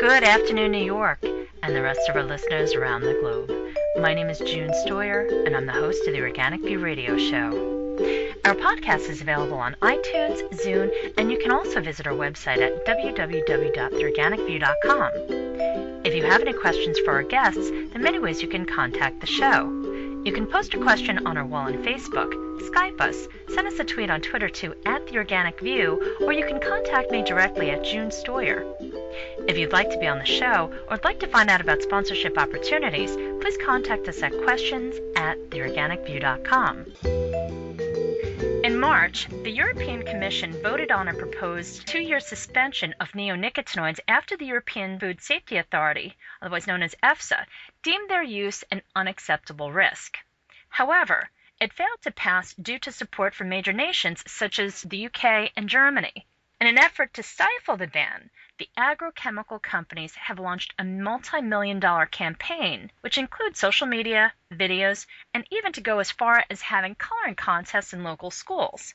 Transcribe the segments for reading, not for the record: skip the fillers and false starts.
Good afternoon, New York, and the rest of our listeners around the globe. My name is June Stoyer, and I'm the host of the Organic View radio show. Our podcast is available on iTunes, Zune, and you can also visit our website at www.theorganicview.com. If you have any questions for our guests, there are many ways you can contact the show. You can post a question on our wall on Facebook, Skype us, send us a tweet on Twitter to @theorganicview, or you can contact me directly at June Stoyer. If you'd like to be on the show or would like to find out about sponsorship opportunities, please contact us at questions@theorganicview.com. In March, the European Commission voted on a proposed 2-year suspension of neonicotinoids after the European Food Safety Authority, otherwise known as EFSA, deemed their use an unacceptable risk. However, it failed to pass due to support from major nations such as the UK and Germany. In an effort to stifle the ban, the agrochemical companies have launched a multi-million-dollar campaign, which includes social media, videos, and even to go as far as having coloring contests in local schools.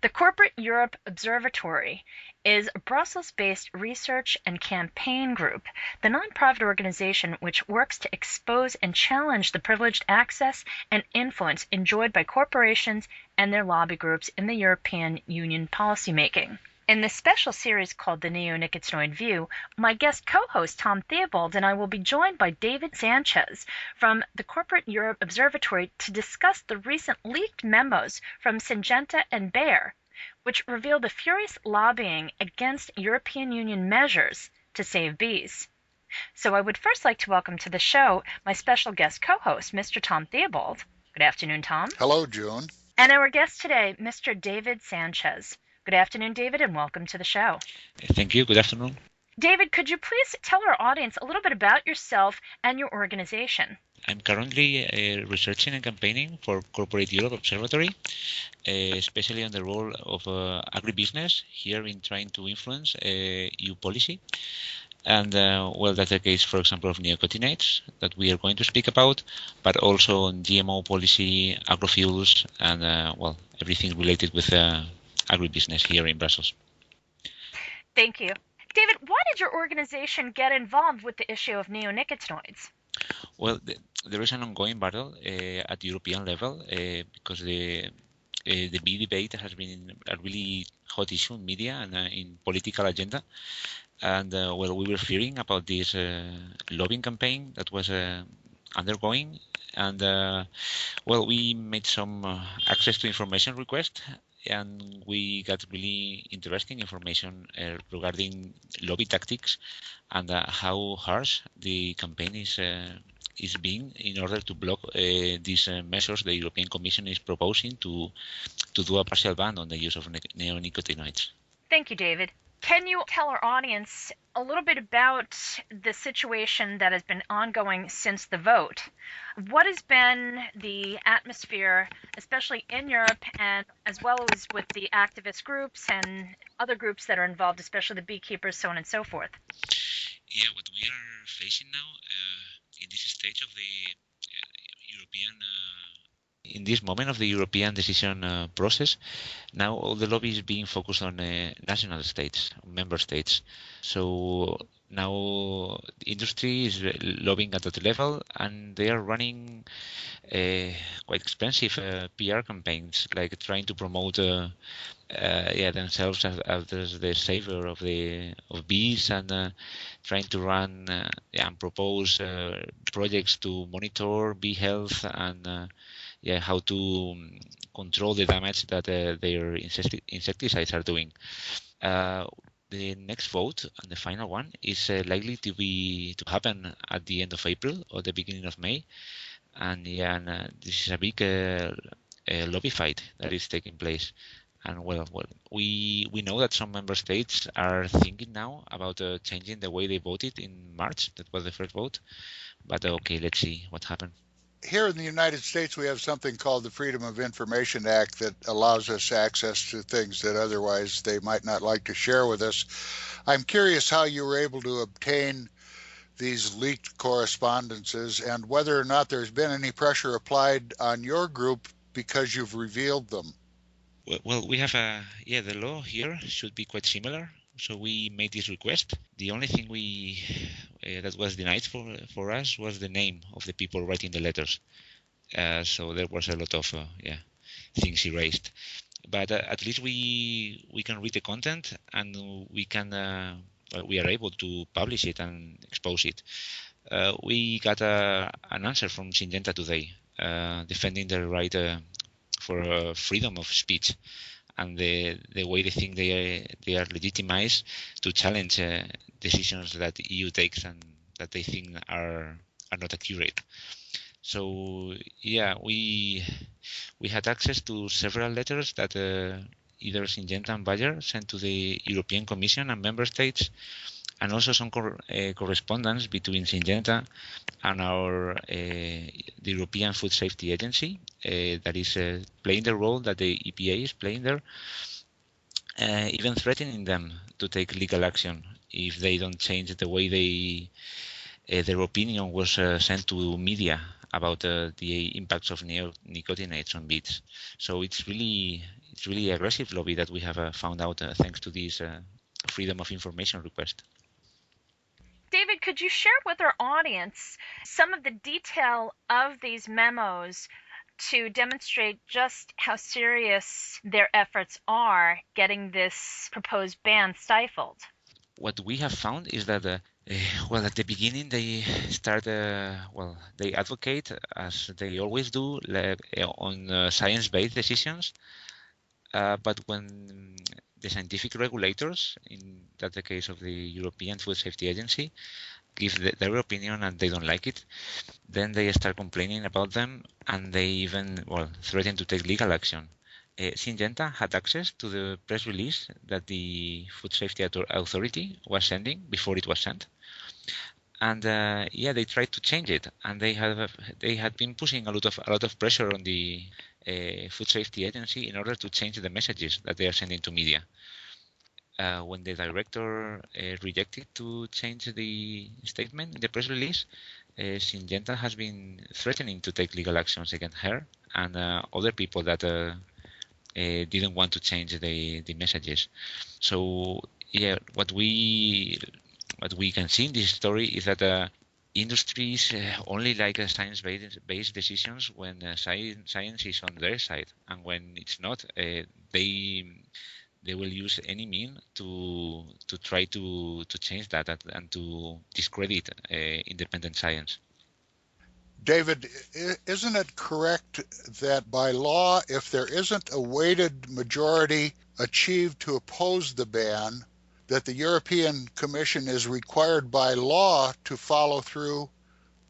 The Corporate Europe Observatory is a Brussels-based research and campaign group, the nonprofit organization which works to expose and challenge the privileged access and influence enjoyed by corporations and their lobby groups in the European Union policymaking. In this special series called the Neonicotinoid View, my guest co-host Tom Theobald and I will be joined by David Sánchez from the Corporate Europe Observatory to discuss the recent leaked memos from Syngenta and Bayer, which reveal the furious lobbying against European Union measures to save bees. So I would first like to welcome to the show my special guest co-host, Mr. Tom Theobald. Good afternoon, Tom. Hello, June. And our guest today, Mr. David Sánchez. Good afternoon, David, and welcome to the show. Thank you. Good afternoon. David, could you please tell our audience a little bit about yourself and your organization? I'm currently researching and campaigning for Corporate Europe Observatory, especially on the role of agribusiness here in trying to influence EU policy. And, that's the case, for example, of neonicotinoids that we are going to speak about, but also on GMO policy, agrofuels, and, everything related with agribusiness here in Brussels. Thank you. David, why did your organization get involved with the issue of neonicotinoids? Well, there is an ongoing battle at the European level because the bee debate has been a really hot issue in media and in political agenda. And, we were fearing about this lobbying campaign that was undergoing. And, we made some access to information request, and we got really interesting information regarding lobby tactics and how harsh the campaign is being in order to block these measures the European Commission is proposing to do a partial ban on the use of neonicotinoids. Thank you, David. Can you tell our audience a little bit about the situation that has been ongoing since the vote? What has been the atmosphere, especially in Europe, and as well as with the activist groups and other groups that are involved, especially the beekeepers, so on and so forth? Yeah, what we are facing now in this stage of the European in this moment of the European decision process, now all the lobby is being focused on national states, member states. So now the industry is lobbying at that level, and they are running quite expensive PR campaigns, like trying to promote themselves as the savior of bees, and trying to run and propose projects to monitor bee health and how to control the damage that their insecticides are doing. The next vote, and the final one, is likely to happen at the end of April or the beginning of May, and this is a big lobby fight that is taking place. And we know that some member states are thinking now about changing the way they voted in March. That was the first vote, but okay, let's see what happens. Here in the United States, we have something called the Freedom of Information Act that allows us access to things that otherwise they might not like to share with us. I'm curious how you were able to obtain these leaked correspondences and whether or not there's been any pressure applied on your group because you've revealed them. Well, we have the law here should be quite similar So we made this request. The only thing that was denied for us was the name of the people writing the letters. So there was a lot of things erased. But at least we can read the content, and we are able to publish it and expose it. We got an answer from Syngenta today, defending the right for freedom of speech, and the way they think they are legitimized to challenge decisions that the EU takes and that they think are not accurate. So yeah, we had access to several letters that either Syngenta and Bayer sent to the European Commission and member states, and also some correspondence between Syngenta and the European Food Safety Agency that is playing the role that the EPA is playing there, even threatening them to take legal action if they don't change the way their opinion was sent to media about the impacts of neonicotinoids on beets. So it's really aggressive lobby that we have found out thanks to this freedom of information request. David, could you share with our audience some of the detail of these memos to demonstrate just how serious their efforts are getting this proposed ban stifled? What we have found is that at the beginning they start they advocate, as they always do, on science-based decisions, but when the scientific regulators, in that the case of the European Food Safety Agency, give their opinion and they don't like it, then they start complaining about them, and they even threaten to take legal action. Syngenta had access to the press release that the Food Safety Authority was sending before it was sent, and they tried to change it, and they had been pushing a lot of pressure on the Food Safety Agency in order to change the messages that they are sending to media. When the director rejected to change the statement in the press release, Syngenta has been threatening to take legal actions against her and other people that didn't want to change the messages. So what we can see in this story is that industries only like science-based decisions when science is on their side, and when it's not, they will use any means to try to change that and to discredit independent science. David, isn't it correct that by law, if there isn't a weighted majority achieved to oppose the ban, that the European Commission is required by law to follow through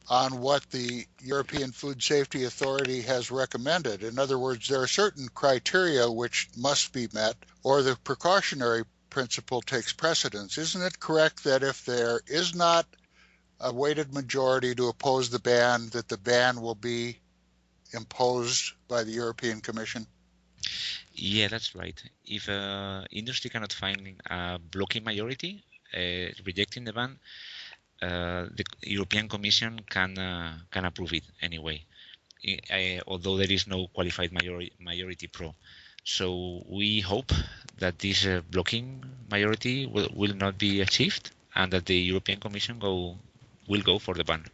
on what the European Food Safety Authority has recommended? In other words, there are certain criteria which must be met, or the precautionary principle takes precedence. Isn't it correct that if there is not a weighted majority to oppose the ban, that the ban will be imposed by the European Commission? Yeah, that's right. If industry cannot find a blocking majority rejecting the ban, the European Commission can approve it anyway, although there is no qualified majority pro. So we hope that this blocking majority will not be achieved, and that the European Commission will go for the ban.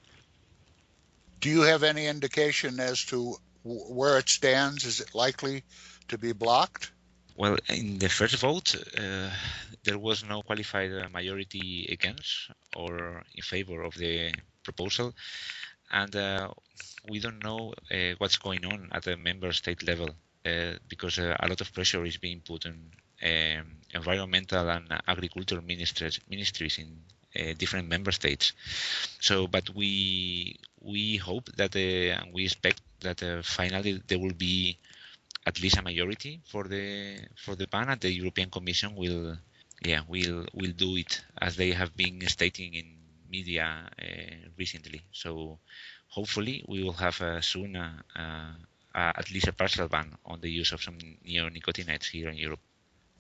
Do you have any indication as to where it stands? Is it likely to be blocked? Well, in the first vote, there was no qualified majority against or in favor of the proposal, and we don't know what's going on at the member state level, because a lot of pressure is being put on environmental and agriculture ministries in different member states. So, but we hope that and we expect that finally there will be at least a majority for the ban, and the European Commission will do it, as they have been stating in media recently. So hopefully we will have soon at least a partial ban on the use of some neonicotinoids here in Europe.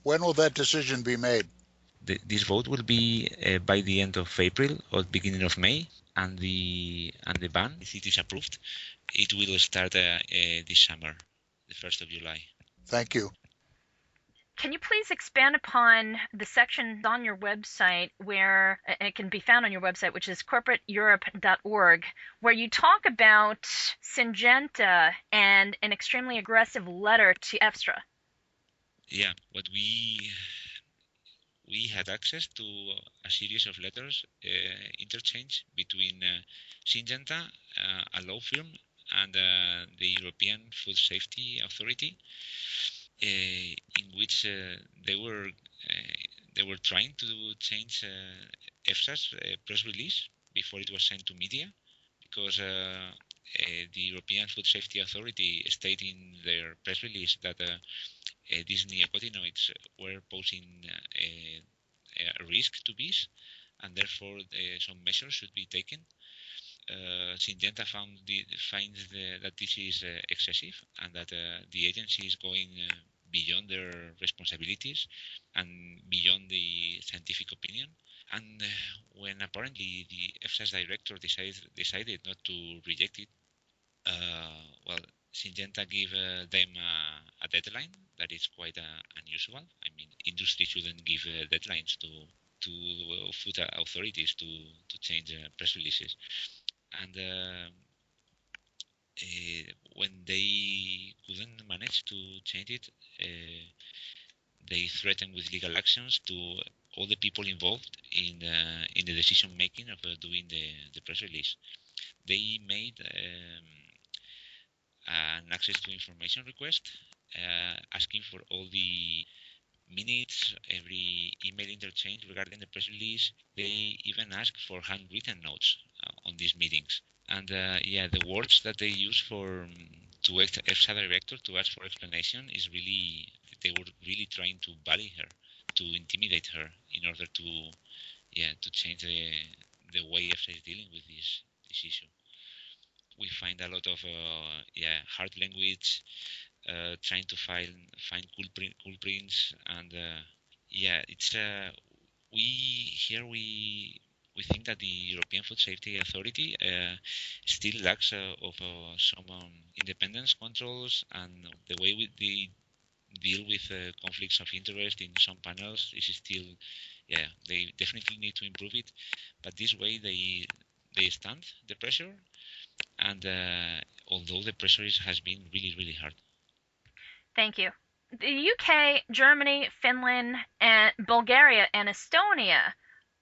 When will that decision be made? This vote will be by the end of April or beginning of May, and the ban, if it is approved, it will start this summer, the 1st of July. Thank you. Can you please expand upon the section on your website where it can be found on your website, which is corporateeurope.org, where you talk about Syngenta and an extremely aggressive letter to EFSA? Yeah, what we had access to a series of letters interchange between Syngenta, a law firm, and the European Food Safety Authority, in which they were trying to change EFSA's press release before it was sent to media, because the European Food Safety Authority stated in their press release that these neonicotinoids were posing a risk to bees, and therefore some measures should be taken. Syngenta finds that this is excessive, and that the agency is going beyond their responsibilities and beyond the scientific opinion. And when apparently the EFSA's director decided not to reject it, well, Syngenta gave them a deadline that is quite unusual. I mean, industry shouldn't give deadlines to food authorities to change press releases. And when they couldn't manage to change it, they threatened with legal actions to all the people involved in the decision making of doing the press release. They made an access to information request, asking for all the minutes, every email interchange regarding the press release. They even asked for handwritten notes on these meetings. And yeah, the words that they use to EFSA director to ask for explanation is really, they were really trying to bully her, to intimidate her in order to change the way EFSA is dealing with this issue. We find a lot of hard language, trying to find culprits, and it's we think that the European Food Safety Authority still lacks of some independence controls, and the way they deal with conflicts of interest in some panels is still, they definitely need to improve it. But this way they stand the pressure, and although the pressure has been really, really hard. Thank you. The UK, Germany, Finland, and Bulgaria and Estonia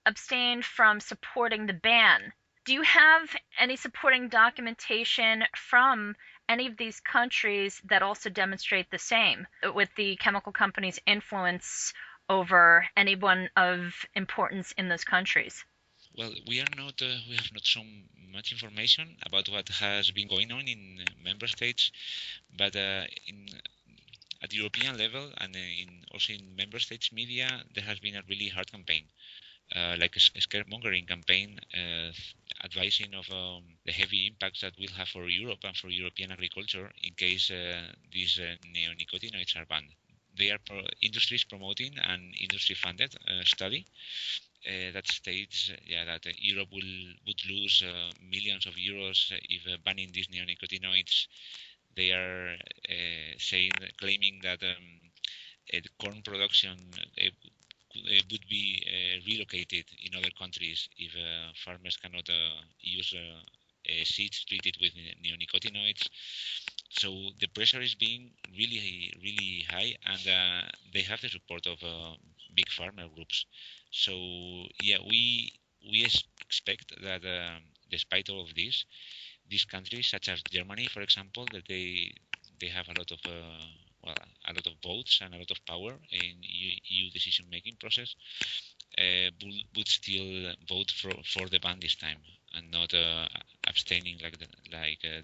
abstained from supporting the ban. Do you have any supporting documentation from any of these countries that also demonstrate the same, with the chemical companies' influence over anyone of importance in those countries? Well, we have not so much information about what has been going on in member states, but at the European level and also in member states media, there has been a really hard campaign, like a scaremongering campaign, advising of the heavy impacts that will have for Europe and for European agriculture in case these neonicotinoids are banned. They are industries promoting an industry-funded study that states that Europe would lose millions of euros if banning these neonicotinoids. They are claiming that the corn production would be relocated in other countries if farmers cannot use seeds treated with neonicotinoids. So the pressure is being really, really high, and they have the support of big farmer groups. So yeah, we expect that despite all of this, these countries such as Germany, for example, that they have a lot of votes and a lot of power in EU decision-making process, would still vote for the ban this time and not abstaining like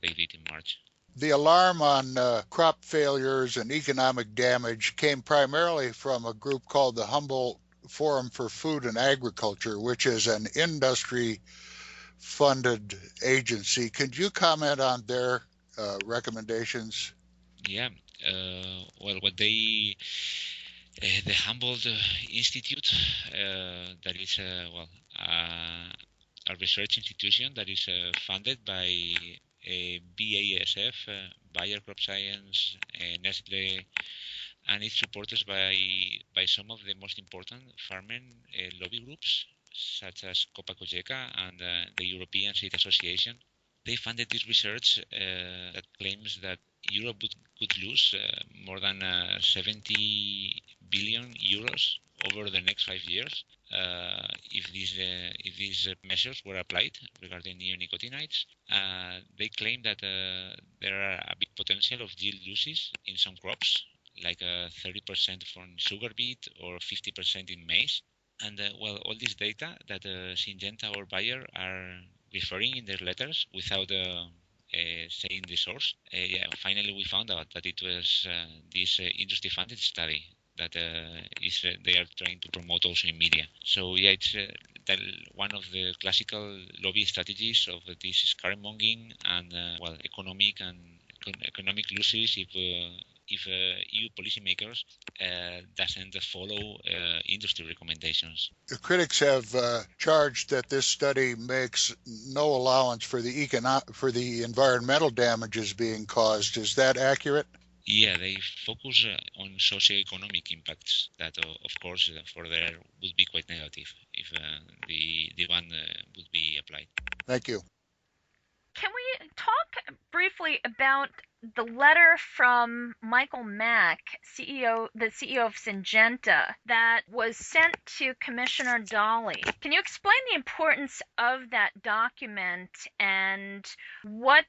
they did in March. The alarm on crop failures and economic damage came primarily from a group called the Humboldt Forum for Food and Agriculture, which is an industry-funded agency. Could you comment on their recommendations? Yeah. Well, what the Humboldt Institute, that is a research institution that is funded by BASF, Bayer Crop Science, Nestle, and it's supported by some of the most important farming lobby groups, such as Copa Cogeca and the European Seed Association. They funded this research that claims that Europe could lose more than 70 billion euros over the next 5 years if these measures were applied regarding neonicotinoids. They claim that there are a big potential of yield losses in some crops, like 30% from sugar beet or 50% in maize. And all this data that Syngenta or Bayer are referring in their letters without saying the source. Finally, we found out that it was this industry-funded study that they are trying to promote also in media. So it's one of the classical lobby strategies of this scaremongering and economic losses if EU policymakers doesn't follow industry recommendations. The critics have charged that this study makes no allowance for the environmental damages being caused. Is that accurate? Yeah, they focus on socio-economic impacts that, of course, for there would be quite negative if the one would be applied. Thank you. Can we talk briefly about the letter from Michael Mack, the CEO of Syngenta, that was sent to Commissioner Dalli? Can you explain the importance of that document and what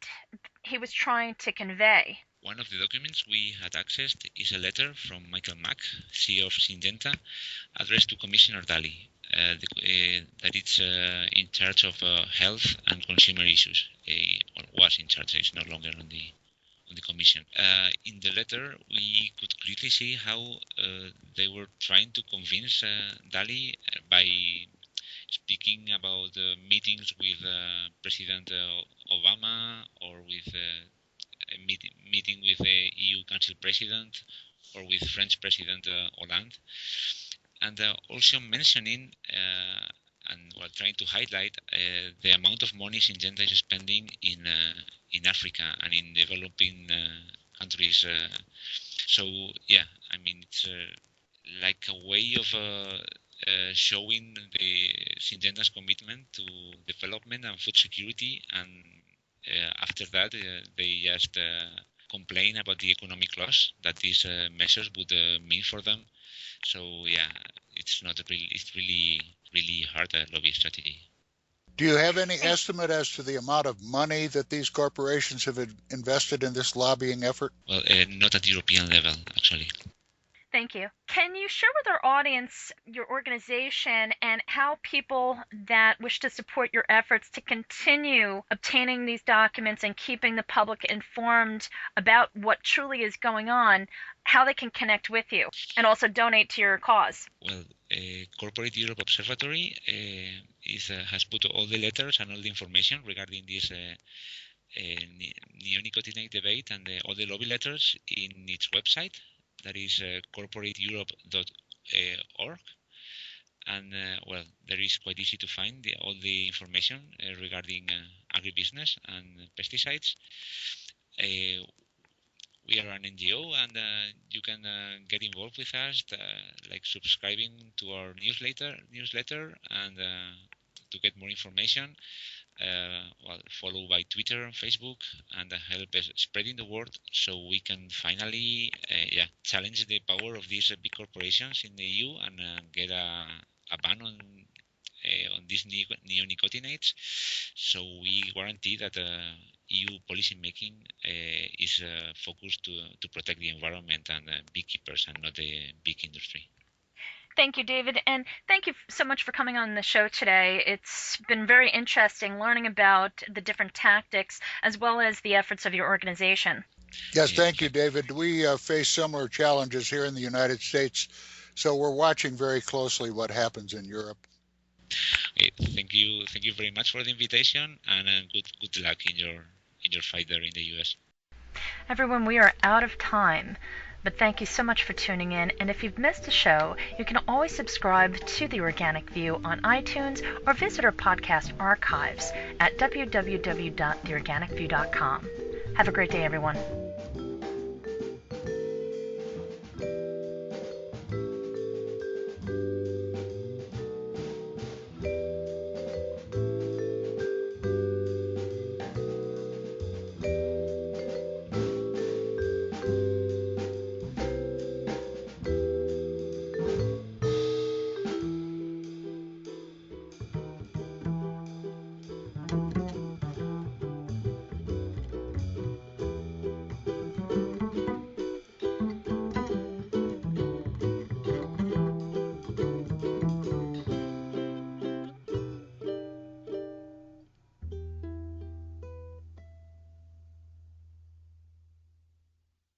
he was trying to convey? One of the documents we had accessed is a letter from Michael Mack, CEO of Syngenta, addressed to Commissioner Dalli, that it's in charge of health and consumer issues, or was in charge. It's no longer on the Commission. In the letter, we could clearly see how they were trying to convince Dalli by speaking about meetings with President Obama or with meeting with the EU Council President or with French President Hollande, and also mentioning and trying to highlight the amount of money Syngenta is spending in Africa and in developing countries. So yeah, I mean, it's like a way of showing the Syngenta's commitment to development and food security, and after that they just complain about the economic loss that these measures would mean for them. So yeah, it's really hard lobby strategy. Do you have any estimate as to the amount of money that these corporations have invested in this lobbying effort? Well, not at European level, actually. Thank you. Can you share with our audience your organization and how people that wish to support your efforts to continue obtaining these documents and keeping the public informed about what truly is going on, how they can connect with you and also donate to your cause? Well, Corporate Europe Observatory has put all the letters and all the information regarding this neonicotinoid debate and all the lobby letters in its website. That is corporateeurope.org, and there is quite easy to find all the information regarding agribusiness and pesticides. We are an NGO, and you can get involved with us, like subscribing to our newsletter, and to get more information. Follow by Twitter and Facebook, and help us spreading the word so we can finally challenge the power of these big corporations in the EU and get a ban on these neonicotinoids. So we guarantee that EU policy making is focused to protect the environment and beekeepers and not the big industry. Thank you, David, and thank you so much for coming on the show today. It's been very interesting learning about the different tactics as well as the efforts of your organization. Yes, thank you, David. We face similar challenges here in the United States, so we're watching very closely what happens in Europe. Thank you very much for the invitation, and good luck in your fight there in the US. Everyone, we are out of time. But thank you so much for tuning in, and if you've missed a show, you can always subscribe to The Organic View on iTunes or visit our podcast archives at www.theorganicview.com. Have a great day, everyone.